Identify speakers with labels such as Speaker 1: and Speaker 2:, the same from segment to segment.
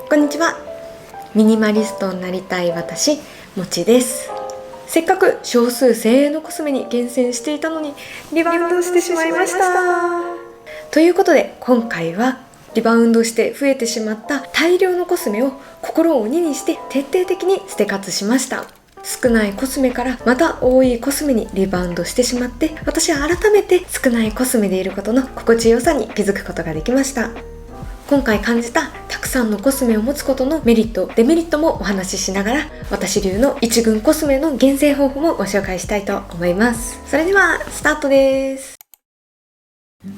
Speaker 1: こんにちは。ミニマリストになりたい私、もちです。せっかく少数精鋭のコスメに厳選していたのにリバウンドしてしまいました。ということで今回はリバウンドして増えてしまった大量のコスメを心を鬼にして徹底的に捨て活しました。少ないコスメからまた多いコスメにリバウンドしてしまって、私は改めて少ないコスメでいることの心地よさに気づくことができました。今回感じたたくさんのコスメを持つことのメリット、デメリットもお話ししながら、私流の一群コスメの厳選方法もご紹介したいと思います。それではスタートです。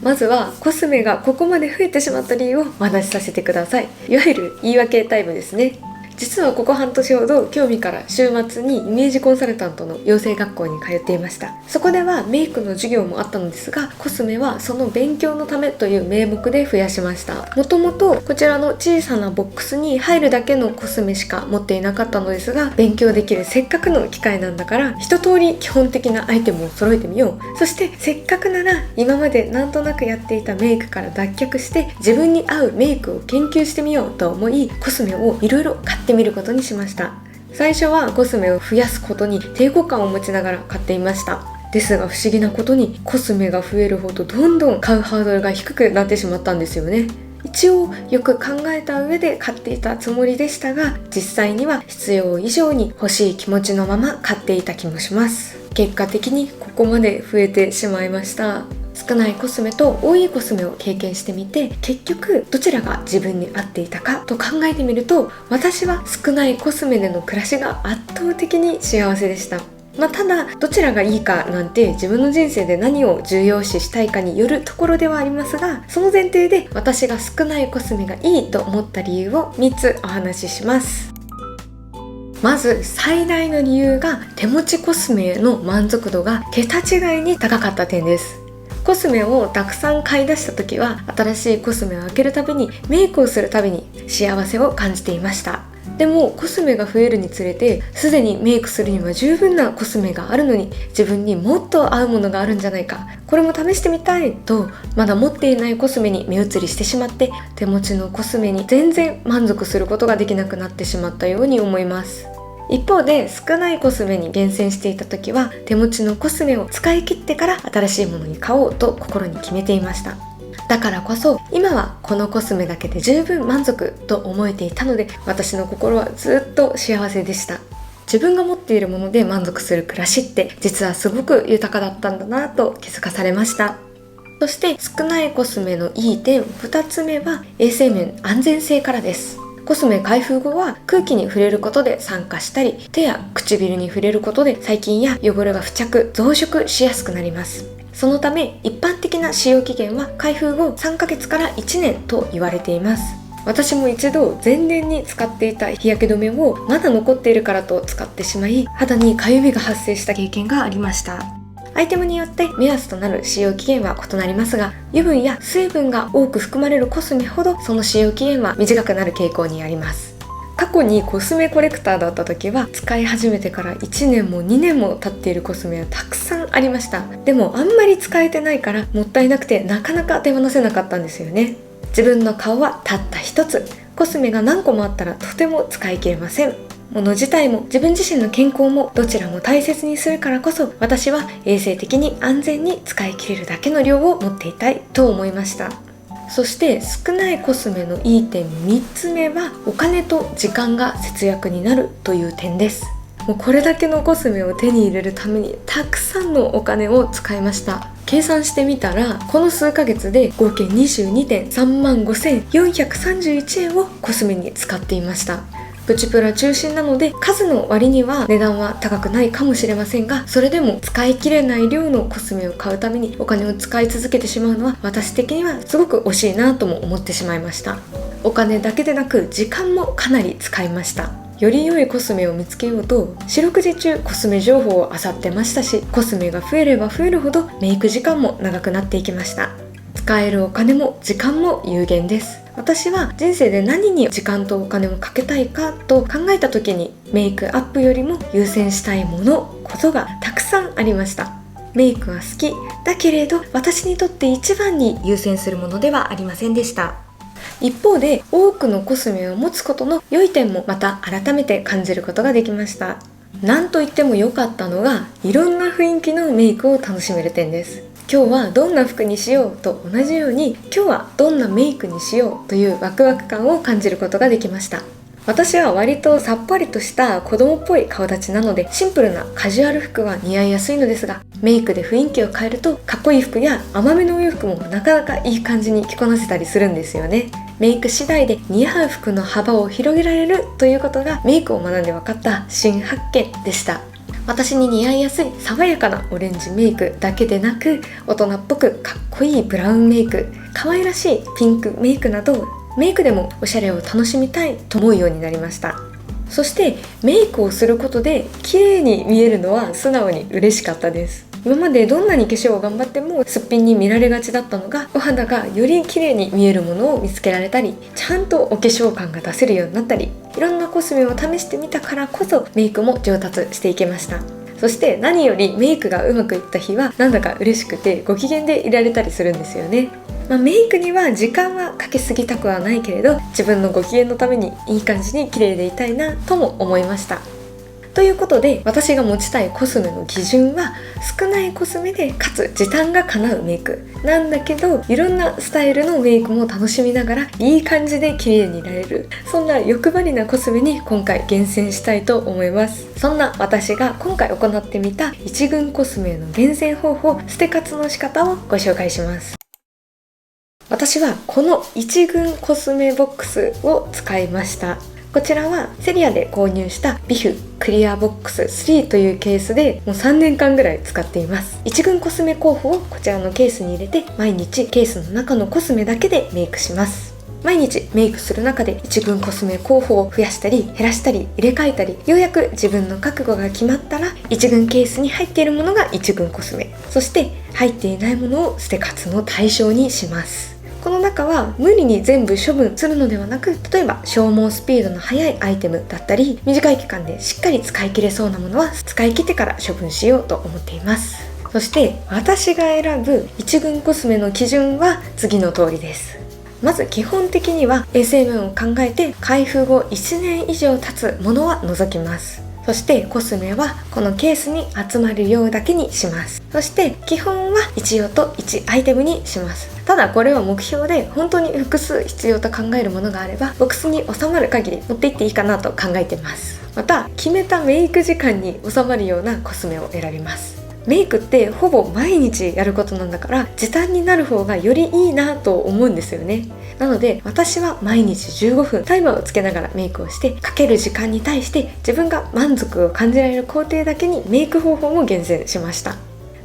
Speaker 1: まずはコスメがここまで増えてしまった理由をお話しさせてください。いわゆる言い訳タイムですね。実はここ半年ほど興味から週末にイメージコンサルタントの養成学校に通っていました。そこではメイクの授業もあったのですが、コスメはその勉強のためという名目で増やしました。もともとこちらの小さなボックスに入るだけのコスメしか持っていなかったのですが、勉強できるせっかくの機会なんだから一通り基本的なアイテムを揃えてみよう。そしてせっかくなら今までなんとなくやっていたメイクから脱却して自分に合うメイクを研究してみようと思い、コスメをいろいろ買ってみることにしました。最初はコスメを増やすことに抵抗感を持ちながら買っていました。ですが不思議なことにコスメが増えるほどどんどん買うハードルが低くなってしまったんですよね。一応よく考えた上で買っていたつもりでしたが、実際には必要以上に欲しい気持ちのまま買っていた気もします。結果的にここまで増えてしまいました。少ないコスメと多いコスメを経験してみて、結局どちらが自分に合っていたかと考えてみると、私は少ないコスメでの暮らしが圧倒的に幸せでした。ただどちらがいいかなんて自分の人生で何を重要視したいかによるところではありますが、その前提で私が少ないコスメがいいと思った理由を3つお話しします。まず最大の理由が手持ちコスメへの満足度が桁違いに高かった点です。コスメをたくさん買い出した時は、新しいコスメを開けるたびにメイクをするたびに幸せを感じていました。でもコスメが増えるにつれて、すでにメイクするには十分なコスメがあるのに、自分にもっと合うものがあるんじゃないか、これも試してみたいとまだ持っていないコスメに目移りしてしまって、手持ちのコスメに全然満足することができなくなってしまったように思います。一方で少ないコスメに厳選していた時は、手持ちのコスメを使い切ってから新しいものに買おうと心に決めていました。だからこそ今はこのコスメだけで十分満足と思えていたので、私の心はずっと幸せでした。自分が持っているもので満足する暮らしって実はすごく豊かだったんだなと気づかされました。そして少ないコスメのいい点2つ目は衛生面、安全性からです。コスメ開封後は空気に触れることで酸化したり、手や唇に触れることで細菌や汚れが付着・増殖しやすくなります。そのため一般的な使用期限は開封後3ヶ月から1年と言われています。私も一度前年に使っていた日焼け止めをまだ残っているからと使ってしまい、肌にかゆみが発生した経験がありました。アイテムによって目安となる使用期限は異なりますが、油分や水分が多く含まれるコスメほどその使用期限は短くなる傾向にあります。過去にコスメコレクターだった時は、使い始めてから1年も2年も経っているコスメはたくさんありました。でもあんまり使えてないからもったいなくてなかなか手放せなかったんですよね。自分の顔はたった一つ、コスメが何個もあったらとても使い切れません。物自体も自分自身の健康もどちらも大切にするからこそ、私は衛生的に安全に使い切れるだけの量を持っていたいと思いました。そして少ないコスメのいい点3つ目はお金と時間が節約になるという点です。もうこれだけのコスメを手に入れるためにたくさんのお金を使いました。計算してみたらこの数ヶ月で合計 22.3 万5431円をコスメに使っていました。プチプラ中心なので数の割には値段は高くないかもしれませんが、それでも使い切れない量のコスメを買うためにお金を使い続けてしまうのは、私的にはすごく惜しいなとも思ってしまいました。お金だけでなく時間もかなり使いました。より良いコスメを見つけようと四六時中コスメ情報を漁ってましたし、コスメが増えれば増えるほどメイク時間も長くなっていきました。使えるお金も時間も有限です。私は人生で何に時間とお金をかけたいかと考えた時に、メイクアップよりも優先したいものことがたくさんありました。メイクは好きだけれど私にとって一番に優先するものではありませんでした。一方で多くのコスメを持つことの良い点もまた改めて感じることができました。なんといっても良かったのが、いろんな雰囲気のメイクを楽しめる点です。今日はどんな服にしようと同じように、今日はどんなメイクにしようというワクワク感を感じることができました。私は割とさっぱりとした子供っぽい顔立ちなので、シンプルなカジュアル服は似合いやすいのですが、メイクで雰囲気を変えるとかっこいい服や甘めのお洋服もなかなかいい感じに着こなせたりするんですよね。メイク次第で似合う服の幅を広げられるということがメイクを学んで分かった新発見でした。私に似合いやすい爽やかなオレンジメイクだけでなく、大人っぽくかっこいいブラウンメイク、可愛らしいピンクメイクなど、メイクでもおしゃれを楽しみたいと思うようになりました。そしてメイクをすることで綺麗に見えるのは素直に嬉しかったです。今までどんなに化粧を頑張ってもすっぴんに見られがちだったのが、お肌がより綺麗に見えるものを見つけられたり、ちゃんとお化粧感が出せるようになったり、いろんなコスメを試してみたからこそメイクも上達していけました。そして何よりメイクがうまくいった日はなんだか嬉しくてご機嫌でいられたりするんですよね。メイクには時間はかけすぎたくはないけれど、自分のご機嫌のためにいい感じに綺麗でいたいなとも思いました。ということで、私が持ちたいコスメの基準は、少ないコスメでかつ時短が叶うメイクなんだけど、いろんなスタイルのメイクも楽しみながらいい感じで綺麗にいられる、そんな欲張りなコスメに今回厳選したいと思います。そんな私が今回行ってみた一群コスメの厳選方法、捨て活の仕方をご紹介します。私はこの一群コスメボックスを使いました。こちらはセリアで購入したビフクリアボックス3というケースでもう3年間ぐらい使っています。一群コスメ候補をこちらのケースに入れて、毎日ケースの中のコスメだけでメイクします。毎日メイクする中で一群コスメ候補を増やしたり減らしたり入れ替えたり、ようやく自分の覚悟が決まったら、一群ケースに入っているものが一群コスメ、そして入っていないものを捨て活の対象にします。この中は無理に全部処分するのではなく、例えば消耗スピードの速いアイテムだったり、短い期間でしっかり使い切れそうなものは使い切ってから処分しようと思っています。そして私が選ぶ一群コスメの基準は次の通りです。まず基本的には衛生面を考えて、開封後1年以上経つものは除きます。そしてコスメはこのケースに集まる量だけにします。そして基本は1用と1アイテムにします。ただこれは目標で、本当に複数必要と考えるものがあればボックスに収まる限り持っていっていいかなと考えています。また決めたメイク時間に収まるようなコスメを選びます。メイクってほぼ毎日やることなんだから、時短になる方がよりいいなと思うんですよね。なので私は毎日15分タイマーをつけながらメイクをして、かける時間に対して自分が満足を感じられる工程だけにメイク方法も厳選しました。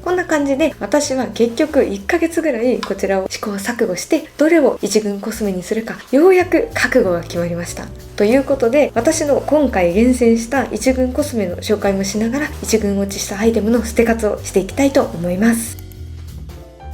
Speaker 1: こんな感じで私は結局1ヶ月ぐらいこちらを試行錯誤して、どれを一群コスメにするかようやく覚悟が決まりました。ということで、私の今回厳選した一群コスメの紹介もしながら、一群落ちしたアイテムの捨て活をしていきたいと思います。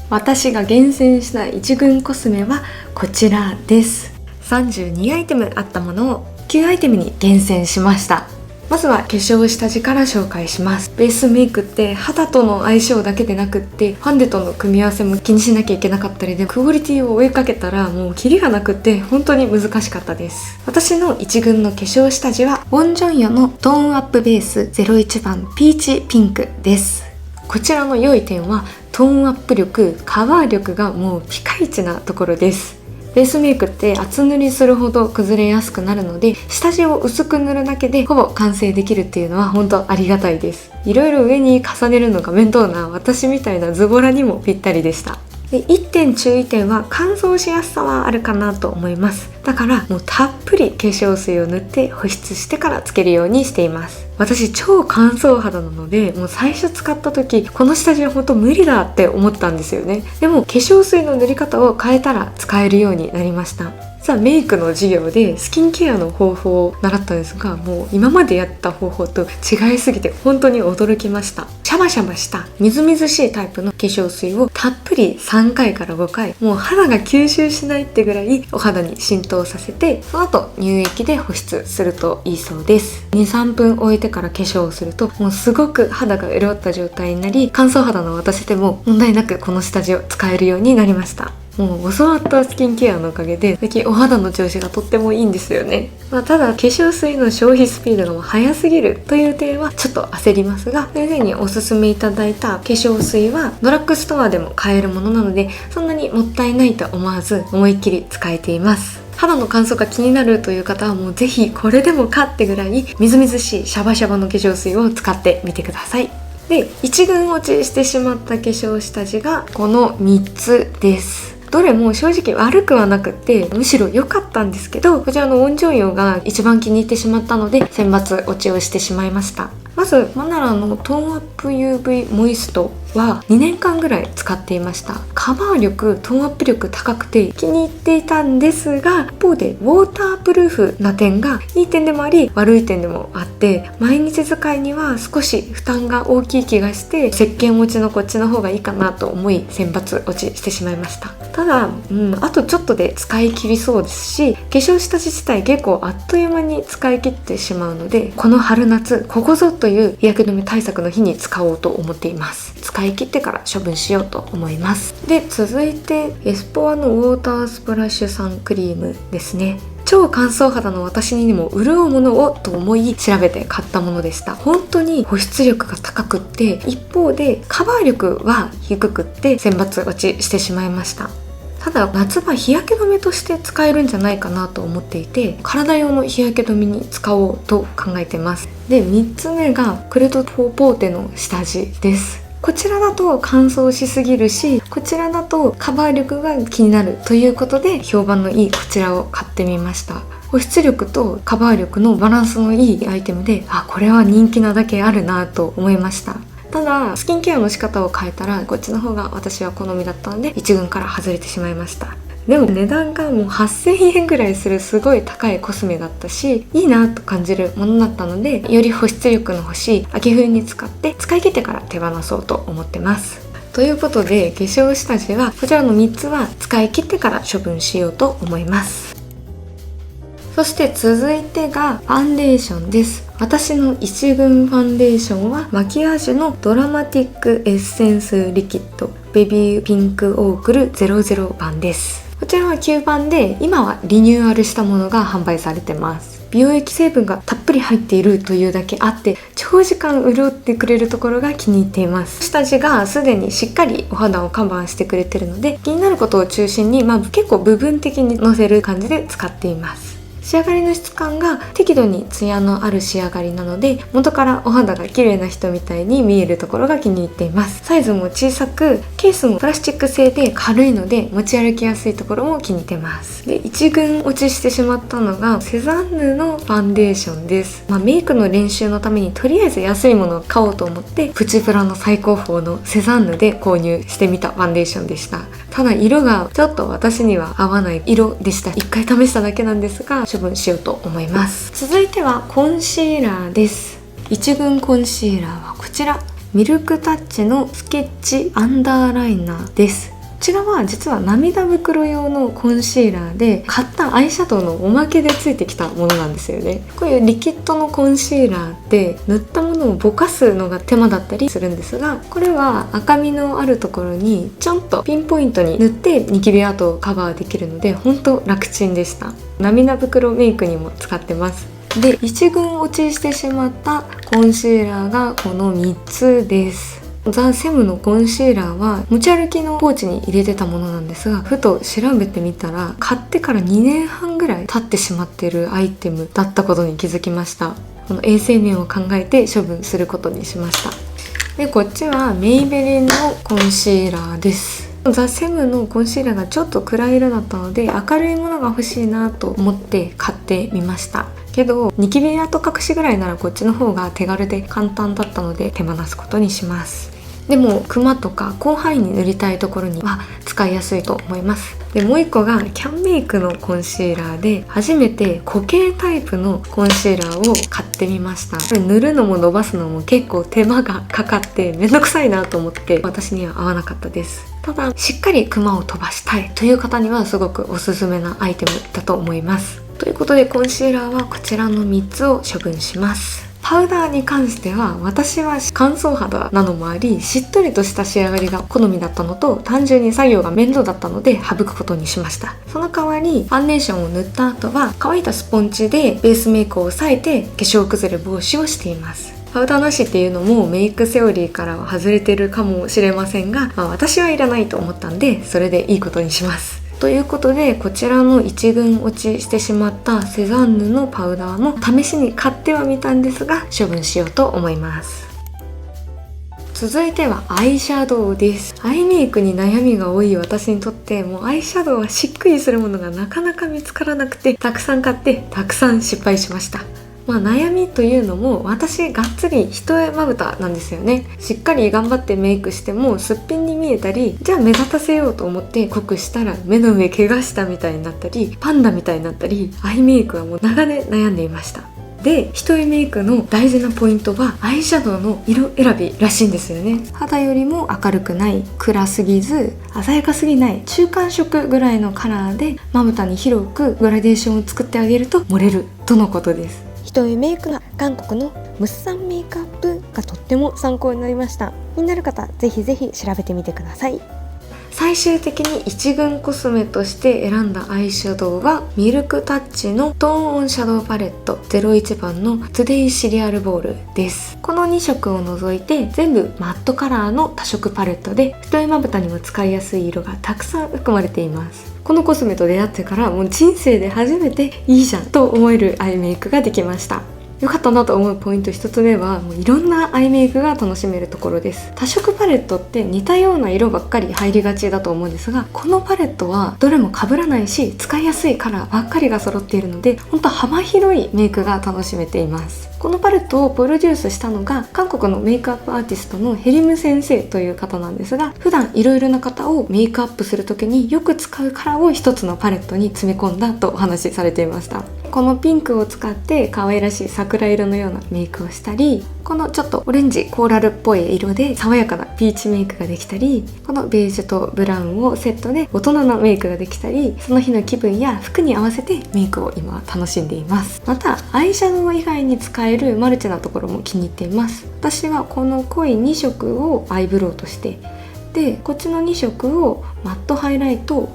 Speaker 1: 私が厳選した一群コスメはこちらです。32アイテムあったものを9アイテムに厳選しました。まずは化粧下地から紹介します。ベースメイクって肌との相性だけでなくって、ファンデとの組み合わせも気にしなきゃいけなかったりで、クオリティを追いかけたらもうキリがなくって本当に難しかったです。私の一群の化粧下地はウォンジョンヨのトーンアップベース01番ピーチピンクです。こちらの良い点はトーンアップ力、カバー力がもうピカイチなところです。ベースメイクって厚塗りするほど崩れやすくなるので、下地を薄く塗るだけでほぼ完成できるっていうのは本当ありがたいです。いろいろ上に重ねるのが面倒な私みたいなズボラにもぴったりでした。で、1点注意点は乾燥しやすさはあるかなと思います。だからもうたっぷり化粧水を塗って保湿してからつけるようにしています。私超乾燥肌なので、もう最初使った時この下地は本当無理だって思ったんですよね。でも化粧水の塗り方を変えたら使えるようになりました。さあ、メイクの授業でスキンケアの方法を習ったんですが、もう今までやった方法と違いすぎて本当に驚きました。シャバシャバしたみずみずしいタイプの化粧水をたっぷり3回から5回、もう肌が吸収しないってぐらいお肌に浸透させて、その後乳液で保湿するといいそうです。 2,3 分置いてから化粧をするともうすごく肌が潤った状態になり、乾燥肌の私でも問題なくこの下地を使えるようになりました。もう教わったスキンケアのおかげで最近お肌の調子がとってもいいんですよね。ただ化粧水の消費スピードがもう早すぎるという点はちょっと焦りますが、先生におすすめいただいた化粧水はドラッグストアでも買えるものなので、そんなにもったいないと思わず思いっきり使えています。肌の乾燥が気になるという方はもうぜひこれでもかってぐらいみずみずしいシャバシャバの化粧水を使ってみてください。で、一群落ちしてしまった化粧下地がこの3つです。どれも正直悪くはなくってむしろ良かったんですけど、こちらの温情用が一番気に入ってしまったので選抜落ちをしてしまいました。まずマナラのトーンアップ UV モイストは2年間ぐらい使っていました。カバー力、トーンアップ力高くて気に入っていたんですが、一方でウォータープルーフな点がいい点でもあり悪い点でもあって、毎日使いには少し負担が大きい気がして石鹸持ちのこっちの方がいいかなと思い選抜落ちしてしまいました。ただ、あとちょっとで使い切りそうですし、化粧下地自体結構あっという間に使い切ってしまうので、この春夏ここぞという日焼け止め対策の日に使おうと思っています。使い切ってから処分しようと思います。で、続いてエスポアのウォータースプラッシュサンクリームですね。超乾燥肌の私にも潤うものをと思い調べて買ったものでした。本当に保湿力が高くって、一方でカバー力は低くって選抜落ちしてしまいました。ただ夏場日焼け止めとして使えるんじゃないかなと思っていて、体用の日焼け止めに使おうと考えてます。で、3つ目がクレドポーテの下地です。こちらだと乾燥しすぎるし、こちらだとカバー力が気になるということで評判のいいこちらを買ってみました。保湿力とカバー力のバランスのいいアイテムで、これは人気なだけあるなと思いました。ただスキンケアの仕方を変えたらこっちの方が私は好みだったので一軍から外れてしまいました。でも値段がもう8000円ぐらいするすごい高いコスメだったし、いいなと感じるものだったので、より保湿力の欲しい秋冬に使って使い切ってから手放そうと思ってます。ということで化粧下地はこちらの3つは使い切ってから処分しようと思います。そして続いてがファンデーションです。私の一軍ファンデーションはマキアージュのドラマティックエッセンスリキッドベビーピンクオークル00版です。こちらは9番で今はリニューアルしたものが販売されてます。美容液成分がたっぷり入っているというだけあって長時間潤ってくれるところが気に入っています。下地がすでにしっかりお肌をカバーしてくれてるので、気になることを中心に、結構部分的にのせる感じで使っています。仕上がりの質感が適度にツヤのある仕上がりなので、元からお肌が綺麗な人みたいに見えるところが気に入っています。サイズも小さく、ケースもプラスチック製で軽いので持ち歩きやすいところも気に入ってます。で、一軍落ちしてしまったのがセザンヌのファンデーションです。メイクの練習のためにとりあえず安いものを買おうと思ってプチプラの最高峰のセザンヌで購入してみたファンデーションでした。ただ色がちょっと私には合わない色でした。一回試しただけなんですが処分しようと思います。続いてはコンシーラーです。一軍コンシーラーはこちらミルクタッチのスケッチアンダーライナーです。こちらは実は涙袋用のコンシーラーで買ったアイシャドウのおまけでついてきたものなんですよね。こういうリキッドのコンシーラーって塗ったものをぼかすのが手間だったりするんですが、これは赤みのあるところにちょんとピンポイントに塗ってニキビ跡をカバーできるので本当楽ちんでした。涙袋メイクにも使ってます。で、一軍落ちしてしまったコンシーラーがこの3つです。ザ・セムのコンシーラーは持ち歩きのポーチに入れてたものなんですが、ふと調べてみたら買ってから2年半ぐらい経ってしまっているアイテムだったことに気づきました。この衛生面を考えて処分することにしました。で、こっちはメイベリンのコンシーラーです。ザ・セムのコンシーラーがちょっと暗い色だったので明るいものが欲しいなと思って買ってみましたけど、ニキビ跡隠しぐらいならこっちの方が手軽で簡単だったので手放すことにします。でもクマとか広範囲に塗りたいところには使いやすいと思います。で、もう一個がキャンメイクのコンシーラーで初めて固形タイプのコンシーラーを買ってみました。これ塗るのも伸ばすのも結構手間がかかってめんどくさいなと思って私には合わなかったです。ただしっかりクマを飛ばしたいという方にはすごくおすすめなアイテムだと思います。ということでコンシーラーはこちらの3つを処分します。パパウダーに関しては私は乾燥肌なのもあり、しっとりとした仕上がりが好みだったのと、単純に作業が面倒だったので省くことにしました。その代わりファンデーションを塗った後は乾いたスポンジでベースメイクを抑えて化粧崩れ防止をしています。パウダーなしっていうのもメイクセオリーからは外れてるかもしれませんが、私はいらないと思ったんでそれでいいことにします。ということで、こちらの一群落ちしてしまったセザンヌのパウダーも試しに買ってはみたんですが、処分しようと思います。続いてはアイシャドウです。アイメイクに悩みが多い私にとって、もうアイシャドウはしっくりするものがなかなか見つからなくて、たくさん買ってたくさん失敗しました。悩みというのも、私がっつり一重まぶたなんですよね。しっかり頑張ってメイクしてもすっぴんに見えたり、じゃあ目立たせようと思って濃くしたら目の上怪我したみたいになったり、パンダみたいになったり、アイメイクはもう長年悩んでいました。で、一重メイクの大事なポイントはアイシャドウの色選びらしいんですよね。肌よりも明るくない、暗すぎず鮮やかすぎない中間色ぐらいのカラーでまぶたに広くグラデーションを作ってあげると漏れるとのことです。一重メイクが韓国のムッサンメイクアップがとっても参考になりました。気になる方ぜひぜひ調べてみてください。最終的に一群コスメとして選んだアイシャドウはミルクタッチのトーンオンシャドウパレット01番のトゥデイシリアルボールです。この2色を除いて全部マットカラーの多色パレットで、一重まぶたにも使いやすい色がたくさん含まれています。このコスメと出会ってからもう人生で初めていいじゃんと思えるアイメイクができました。良かったなと思うポイント1つ目は、もういろんなアイメイクが楽しめるところです。多色パレットって似たような色ばっかり入りがちだと思うんですが、このパレットはどれも被らないし使いやすいカラーばっかりが揃っているので、本当幅広いメイクが楽しめています。このパレットをプロデュースしたのが韓国のメイクアップアーティストのヘリム先生という方なんですが、普段いろいろな方をメイクアップする時によく使うカラーを一つのパレットに詰め込んだとお話しされていました。このピンクを使って可愛らしい桜色のようなメイクをしたり、このちょっとオレンジコーラルっぽい色で爽やかなピーチメイクができたり、このベージュとブラウンをセットで大人のメイクができたり、その日の気分や服に合わせてメイクを今は楽しんでいます。またアイシャドウ以外に使えるマルチなところも気に入っています。私はこの濃い2色をアイブロウとして、でこっちの2色をマットハイライト、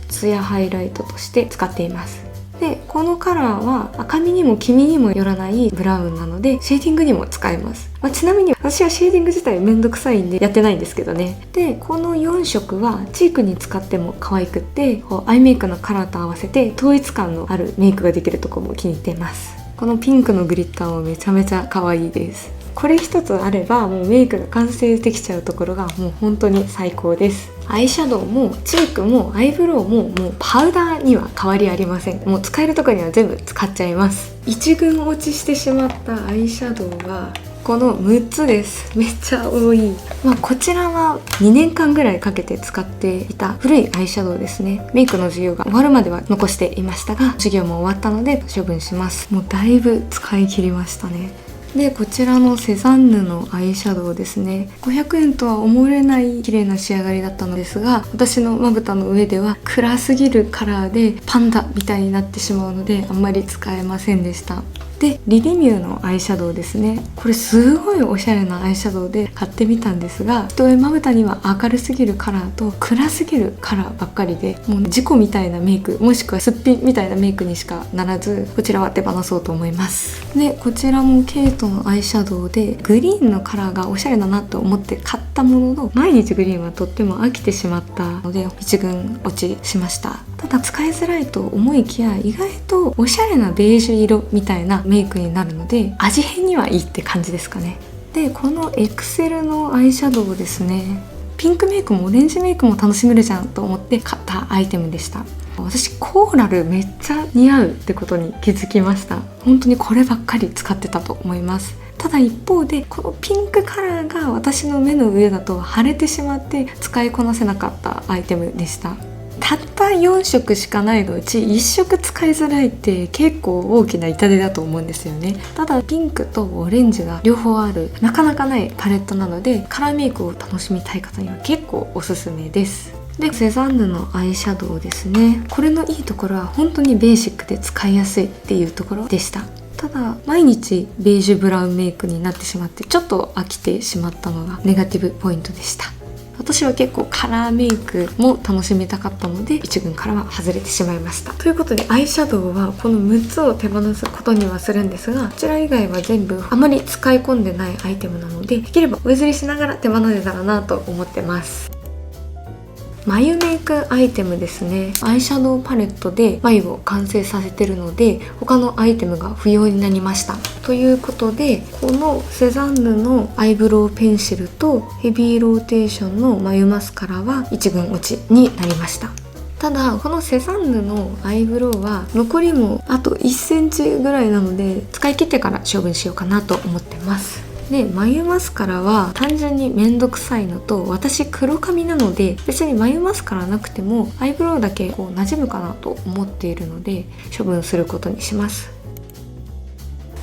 Speaker 1: ツヤハイライトとして使っています。でこのカラーは赤みにも黄みにもよらないブラウンなのでシェーディングにも使えます。ちなみに私はシェーディング自体めんどくさいんでやってないんですけどね。でこの4色はチークに使っても可愛くって、アイメイクのカラーと合わせて統一感のあるメイクができるところも気に入っています。このピンクのグリッターもめちゃめちゃ可愛いです。これ一つあればもうメイクが完成できちゃうところがもう本当に最高です。アイシャドウもチークもアイブロウももうパウダーには変わりありません。もう使えるところには全部使っちゃいます。一群落ちしてしまったアイシャドウはこの6つです。めっちゃ多い。こちらは2年間ぐらいかけて使っていた古いアイシャドウですね。メイクの授業が終わるまでは残していましたが、授業も終わったので処分します。もうだいぶ使い切りましたね。でこちらのセザンヌのアイシャドウですね。500円とは思えない綺麗な仕上がりだったのですが、私のまぶたの上では暗すぎるカラーでパンダみたいになってしまうのであんまり使えませんでした。でリリミューのアイシャドウですね。これすごいおしゃれなアイシャドウで買ってみたんですが、一重まぶたには明るすぎるカラーと暗すぎるカラーばっかりで、もう事故みたいなメイクもしくはすっぴんみたいなメイクにしかならず、こちらは手放そうと思います。でこちらもケイトのアイシャドウでグリーンのカラーがおしゃれだなと思って買ったものの、毎日グリーンはとっても飽きてしまったので一群落ちしました。ただ使いづらいと思いきや意外とおしゃれなベージュ色みたいなメイクになるので味変にはいいって感じですかね。でこのエクセルのアイシャドウですね。ピンクメイクもオレンジメイクも楽しめるじゃんと思って買ったアイテムでした。私コーラルめっちゃ似合うってことに気づきました。本当にこればっかり使ってたと思います。ただ一方でこのピンクカラーが私の目の上だと腫れてしまって使いこなせなかったアイテムでした。たった4色しかないのうち1色使いづらいって結構大きな痛手だと思うんですよね。ただピンクとオレンジが両方あるなかなかないパレットなので、カラーメイクを楽しみたい方には結構おすすめです。でセザンヌのアイシャドウですね。これのいいところは本当にベーシックで使いやすいっていうところでした。ただ毎日ベージュブラウンメイクになってしまってちょっと飽きてしまったのがネガティブポイントでした。私は結構カラーメイクも楽しみたかったので1軍からは外れてしまいました。ということでアイシャドウはこの6つを手放すことにはするんですが、こちら以外は全部あまり使い込んでないアイテムなので、できれば上刷りしながら手放せたらなと思ってます。眉メイクアイテムですね。アイシャドウパレットで眉を完成させてるので他のアイテムが不要になりました。ということでこのセザンヌのアイブロウペンシルとヘビーローテーションの眉マスカラは1軍落ちになりました。ただこのセザンヌのアイブロウは残りもあと1センチぐらいなので使い切ってから処分しようかなと思ってます。で眉マスカラは単純にめんどくさいのと、私黒髪なので別に眉マスカラなくてもアイブロウだけこう馴染むかなと思っているので処分することにします。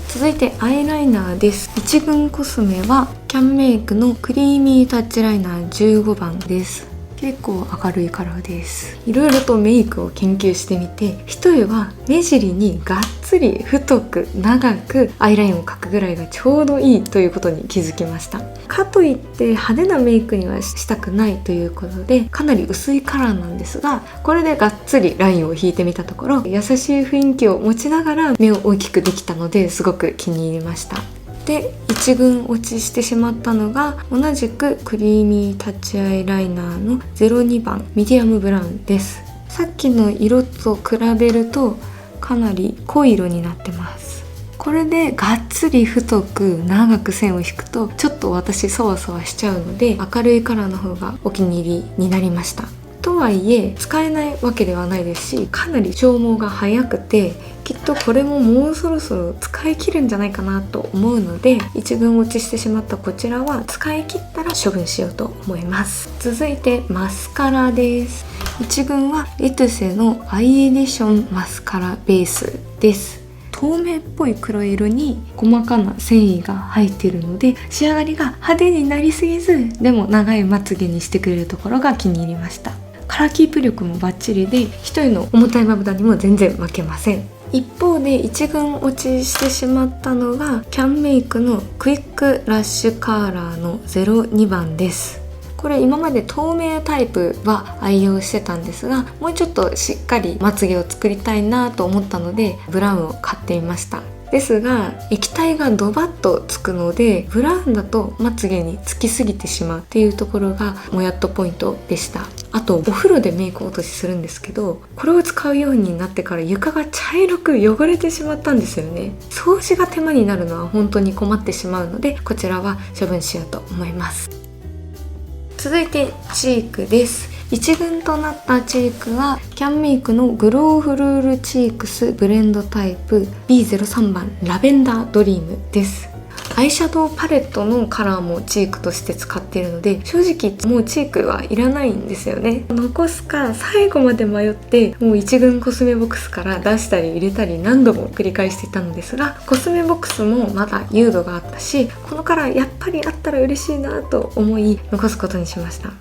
Speaker 1: 続いてアイライナーです。1軍コスメはキャンメイクのクリーミータッチライナー15番です。結構明るいカラーです。いろいろとメイクを研究してみて、一重は目尻にがっつり太く長くアイラインを描くぐらいがちょうどいいということに気づきました。かといって派手なメイクにはしたくないということでかなり薄いカラーなんですが、これでがっつりラインを引いてみたところ優しい雰囲気を持ちながら目を大きくできたのですごく気に入りました。で1軍落ちしてしまったのが同じくクリーミータッチアイライナーの02番ミディアムブラウンです。さっきの色と比べるとかなり濃い色になってます。これでがっつり太く長く線を引くとちょっと私そわそわしちゃうので明るいカラーの方がお気に入りになりました。とはいえ使えないわけではないですし、かなり消耗が早くてきっとこれももうそろそろ使い切るんじゃないかなと思うので1軍落ちしてしまったこちらは使い切ったら処分しようと思います。続いてマスカラです。1軍はエトゥセのアイエディションマスカラベースです。透明っぽい黒色に細かな繊維が入っているので仕上がりが派手になりすぎずでも長いまつげにしてくれるところが気に入りました。カラーキープ力もバッチリで一重の重たいまぶたにも全然負けません。一方で1軍落ちしてしまったのがキャンメイクのクイックラッシュカーラーの02番です。これ今まで透明タイプは愛用してたんですがもうちょっとしっかりまつげを作りたいなと思ったのでブラウンを買ってみました。ですが液体がドバッとつくのでブラウンだとまつげにつきすぎてしまうっていうところがもやっとポイントでした。あとお風呂でメイク落としするんですけどこれを使うようになってから床が茶色く汚れてしまったんですよね。掃除が手間になるのは本当に困ってしまうのでこちらは処分しようと思います。続いてチークです。1軍となったチークはキャンメイクのグローフルールチークスブレンドタイプ B03 番ラベンダードリームです。アイシャドウパレットのカラーもチークとして使っているので正直もうチークはいらないんですよね。残すか最後まで迷ってもう1軍コスメボックスから出したり入れたり何度も繰り返していたのですがコスメボックスもまだ優度があったしこのカラーやっぱりあったら嬉しいなと思い残すことにしました。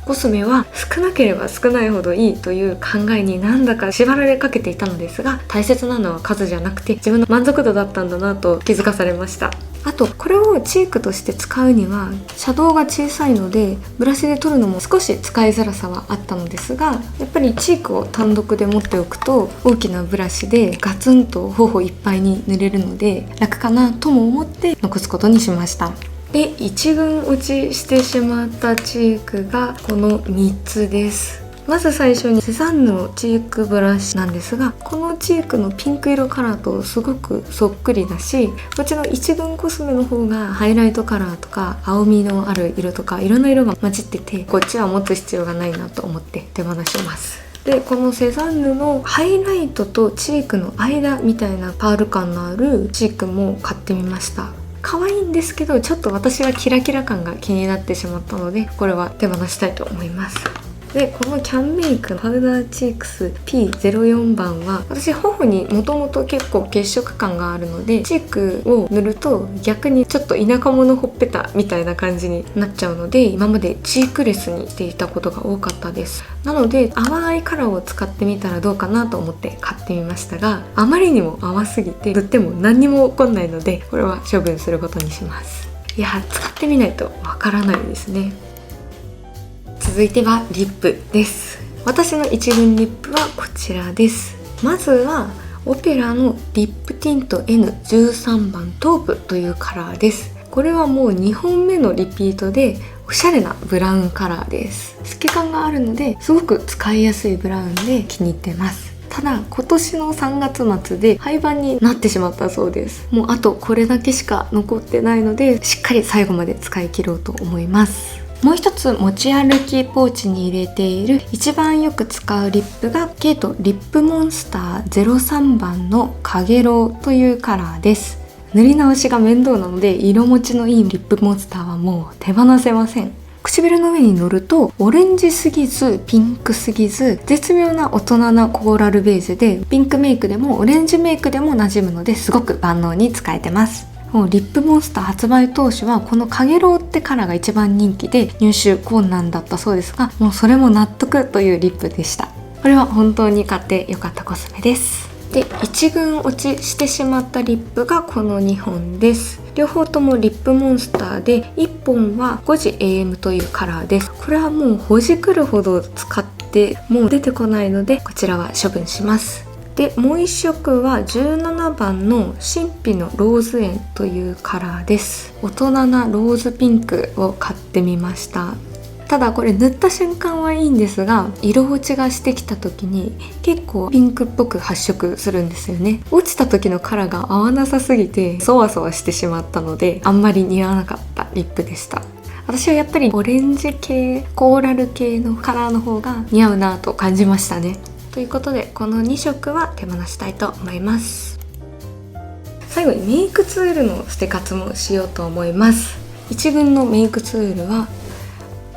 Speaker 1: コスメは少なければ少ないほどいいという考えになんだか縛られかけていたのですが大切なのは数じゃなくて自分の満足度だったんだなと気づかされました。あとこれをチークとして使うにはシャドウが小さいのでブラシで取るのも少し使いづらさはあったのですがやっぱりチークを単独で持っておくと大きなブラシでガツンと頬いっぱいに塗れるので楽かなとも思って残すことにしました。で1軍落ちしてしまったチークがこの3つです。まず最初にセザンヌのチークブラシなんですがこのチークのピンク色カラーとすごくそっくりだしこっちの1軍コスメの方がハイライトカラーとか青みのある色とかいろんな色が混じっててこっちは持つ必要がないなと思って手放します。でこのセザンヌのハイライトとチークの間みたいなパール感のあるチークも買ってみました。可愛いんですけどちょっと私はキラキラ感が気になってしまったのでこれは手放したいと思います。でこのキャンメイクパウダーチークス P04 番は私頬にもともと結構血色感があるので、チークを塗ると逆にちょっと田舎者ほっぺたみたいな感じになっちゃうので、今までチークレスにしていたことが多かったです。なので淡いカラーを使ってみたらどうかなと思って買ってみましたが、あまりにも淡すぎて塗っても何にも起こんないので、これは処分することにします。いや、使ってみないとわからないですね。続いてはリップです。私の一軍リップはこちらです。まずはオペラのリップティント N13 番トープというカラーです。これはもう2本目のリピートでおしゃれなブラウンカラーです。透け感があるのですごく使いやすいブラウンで気に入ってます。ただ今年の3月末で廃盤になってしまったそうです。もうあとこれだけしか残ってないので、しっかり最後まで使い切ろうと思います。もう一つ持ち歩きポーチに入れている一番よく使うリップがケイトリップモンスター03番のかげろうというカラーです。塗り直しが面倒なので、色持ちのいいリップモンスターはもう手放せません。唇の上に乗るとオレンジすぎずピンクすぎず絶妙な大人なコーラルベージュで、ピンクメイクでもオレンジメイクでも馴染むので、すごく万能に使えてます。もうリップモンスター発売当初はこのかげろうってカラーが一番人気で入手困難だったそうですが、もうそれも納得というリップでした。これは本当に買ってよかったコスメです。で、一軍落ちしてしまったリップがこの2本です。両方ともリップモンスターで、1本は5時 AM というカラーです。これはもうほじくるほど使ってもう出てこないので、こちらは処分します。で、もう1色は17番の神秘のローズ園というカラーです。大人なローズピンクを買ってみました。ただこれ塗った瞬間はいいんですが、色落ちがしてきた時に結構ピンクっぽく発色するんですよね。落ちた時のカラーが合わなさすぎてそわそわしてしまったので、あんまり似合わなかったリップでした。私はやっぱりオレンジ系、コーラル系のカラーの方が似合うなと感じましたね。ということでこの2色は手放したいと思います。最後にメイクツールの捨て活もしようと思います。一軍のメイクツールは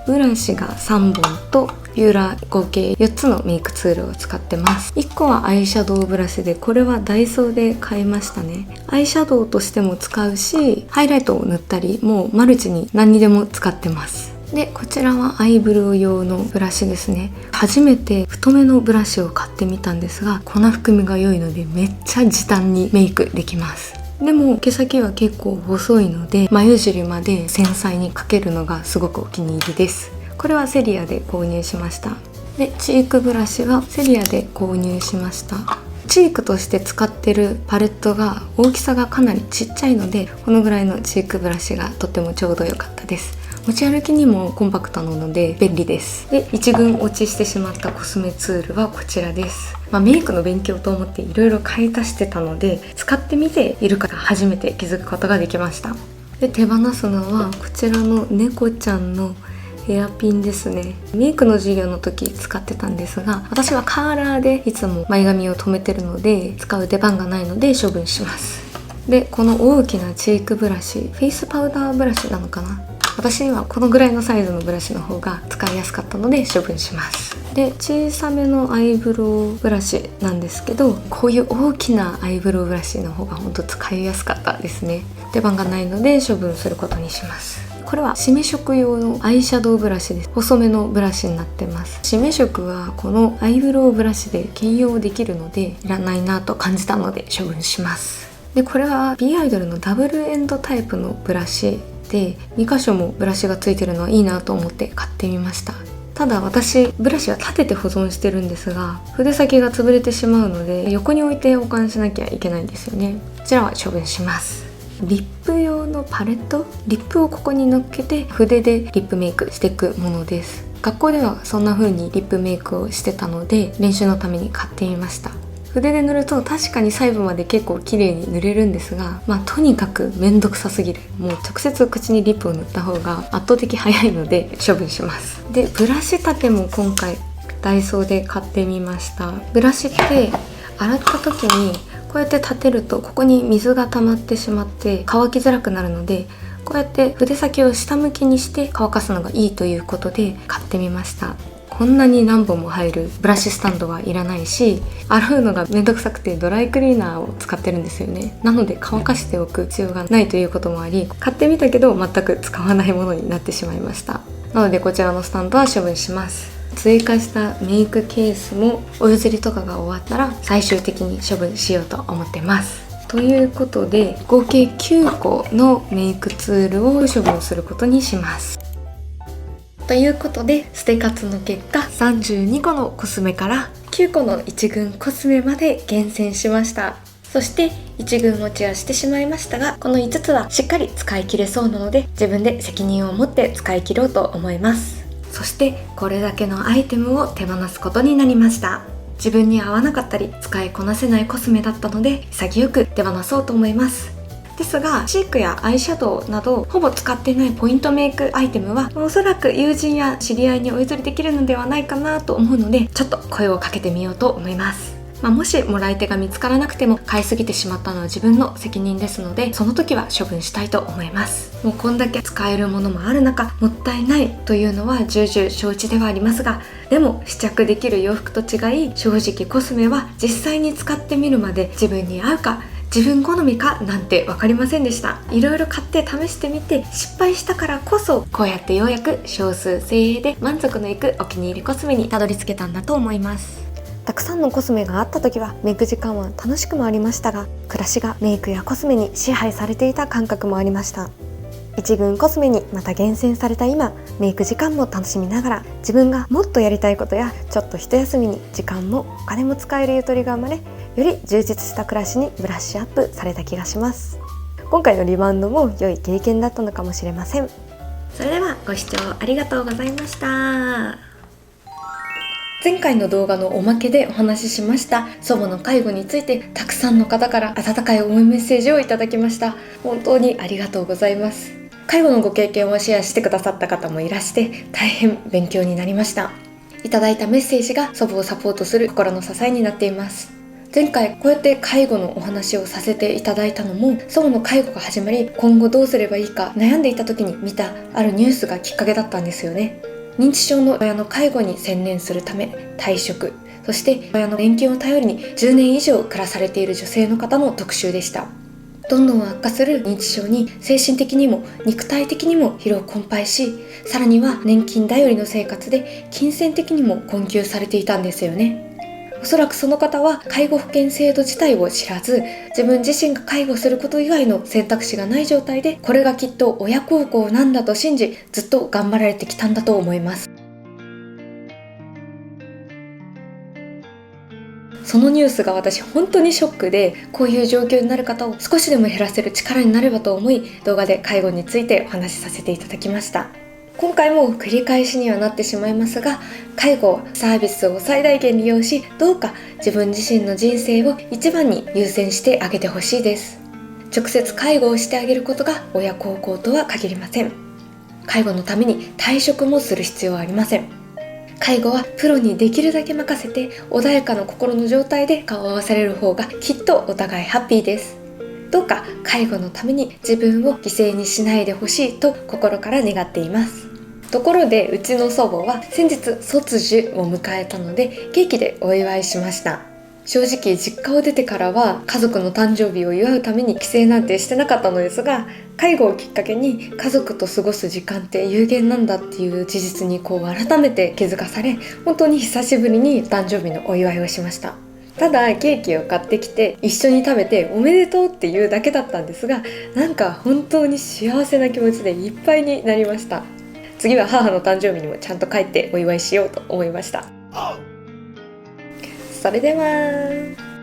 Speaker 1: ブラシが3本とビューラー合計4つのメイクツールを使ってます。1個はアイシャドウブラシで、これはダイソーで買いましたね。アイシャドウとしても使うし、ハイライトを塗ったり、もうマルチに何にでも使ってます。で、こちらはアイブロウ用のブラシですね。初めて太めのブラシを買ってみたんですが、粉含みが良いのでめっちゃ時短にメイクできます。でも毛先は結構細いので、眉尻まで繊細に描けるのがすごくお気に入りです。これはセリアで購入しました。で、チークブラシはセリアで購入しました。チークとして使ってるパレットが大きさがかなりちっちゃいので、このぐらいのチークブラシがとってもちょうど良かったです。持ち歩きにもコンパクトなので便利です。で、一軍落ちしてしまったコスメツールはこちらです。メイクの勉強と思っていろいろ買い足してたので、使ってみているから初めて気づくことができました。で、手放すのはこちらの猫ちゃんのヘアピンですね。メイクの授業の時使ってたんですが、私はカーラーでいつも前髪を留めてるので使う出番がないので処分します。で、この大きなチークブラシ、フェイスパウダーブラシなのかな、私にはこのぐらいのサイズのブラシの方が使いやすかったので処分します。で、小さめのアイブロウブラシなんですけど、こういう大きなアイブロウブラシの方が本当使いやすかったですね。出番がないので処分することにします。これは締め色用のアイシャドウブラシです。細めのブラシになってます。締め色はこのアイブロウブラシで兼用できるのでいらないなと感じたので処分します。で、これは B アイドルのダブルエンドタイプのブラシで、2箇所もブラシがついてるのはいいなと思って買ってみました。ただ私ブラシは立てて保存してるんですが、筆先が潰れてしまうので横に置いて保管しなきゃいけないんですよね。こちらは処分します。リップ用のパレット、リップをここに乗っけて筆でリップメイクしていくものです。学校ではそんな風にリップメイクをしてたので練習のために買ってみました。筆で塗ると確かに細部まで結構綺麗に塗れるんですが、とにかくめんどくさすぎる。もう直接口にリップを塗った方が圧倒的早いので処分します。で、ブラシ立ても今回ダイソーで買ってみました。ブラシって洗った時にこうやって立てるとここに水が溜まってしまって乾きづらくなるので、こうやって筆先を下向きにして乾かすのがいいということで買ってみました。こんなに何本も入るブラシスタンドはいらないし、洗うのがめんどくさくてドライクリーナーを使ってるんですよね。なので乾かしておく必要がないということもあり、買ってみたけど全く使わないものになってしまいました。なのでこちらのスタンドは処分します。追加したメイクケースもお譲りとかが終わったら最終的に処分しようと思ってます。ということで合計9個のメイクツールを処分することにします。ということで捨て活の結果、32個のコスメから9個の一軍コスメまで厳選しました。そして一軍落ちはしてしまいましたが、この5つはしっかり使い切れそうなので自分で責任を持って使い切ろうと思います。そしてこれだけのアイテムを手放すことになりました。自分に合わなかったり使いこなせないコスメだったので潔く手放そうと思います。ですがチークやアイシャドウなどほぼ使っていないポイントメイクアイテムはおそらく友人や知り合いにお譲りできるのではないかなと思うので、ちょっと声をかけてみようと思います。もしもらい手が見つからなくても買いすぎてしまったのは自分の責任ですので、その時は処分したいと思います。もうこんだけ使えるものもある中、もったいないというのは重々承知ではありますが、でも試着できる洋服と違い、正直コスメは実際に使ってみるまで自分に合うか自分好みかなんて分かりませんでした。いろいろ買って試してみて失敗したからこそ、こうやってようやく少数精鋭で満足のいくお気に入りコスメにたどり着けたんだと思います。たくさんのコスメがあった時はメイク時間は楽しくもありましたが、暮らしがメイクやコスメに支配されていた感覚もありました。一軍コスメにまた厳選された今、メイク時間も楽しみながら自分がもっとやりたいことやちょっと一休みに時間もお金も使えるゆとりが生まれ、より充実した暮らしにブラッシュアップされた気がします。今回のリバウンドも良い経験だったのかもしれません。それではご視聴ありがとうございました。前回の動画のおまけでお話ししました祖母の介護について、たくさんの方から温かい応援メッセージをいただきました。本当にありがとうございます。介護のご経験をシェアしてくださった方もいらして大変勉強になりました。いただいたメッセージが祖母をサポートする心の支えになっています。前回こうやって介護のお話をさせていただいたのも、祖母の介護が始まり今後どうすればいいか悩んでいた時に見たあるニュースがきっかけだったんですよね。認知症の親の介護に専念するため退職、そして親の年金を頼りに10年以上暮らされている女性の方の特集でした。どんどん悪化する認知症に精神的にも肉体的にも疲労困憊し、さらには年金頼りの生活で金銭的にも困窮されていたんですよね。おそらくその方は介護保険制度自体を知らず、自分自身が介護すること以外の選択肢がない状態で、これがきっと親孝行なんだと信じずっと頑張られてきたんだと思います。そのニュースが私本当にショックで、こういう状況になる方を少しでも減らせる力になればと思い、動画で介護についてお話しさせていただきました。今回も繰り返しにはなってしまいますが、介護はサービスを最大限利用し、どうか自分自身の人生を一番に優先してあげてほしいです。直接介護をしてあげることが親孝行とは限りません。介護のために退職もする必要はありません。介護はプロにできるだけ任せて、穏やかな心の状態で顔を合わされる方がきっとお互いハッピーです。どうか介護のために自分を犠牲にしないでほしいと心から願っています。ところでうちの祖母は先日卒寿を迎えたので、ケーキでお祝いしました。正直実家を出てからは家族の誕生日を祝うために帰省なんてしてなかったのですが、介護をきっかけに家族と過ごす時間って有限なんだっていう事実に改めて気づかされ、本当に久しぶりに誕生日のお祝いをしました。ただケーキを買ってきて一緒に食べておめでとうっていうだけだったんですが、なんか本当に幸せな気持ちでいっぱいになりました。次は母の誕生日にもちゃんと帰ってお祝いしようと思いました。それでは。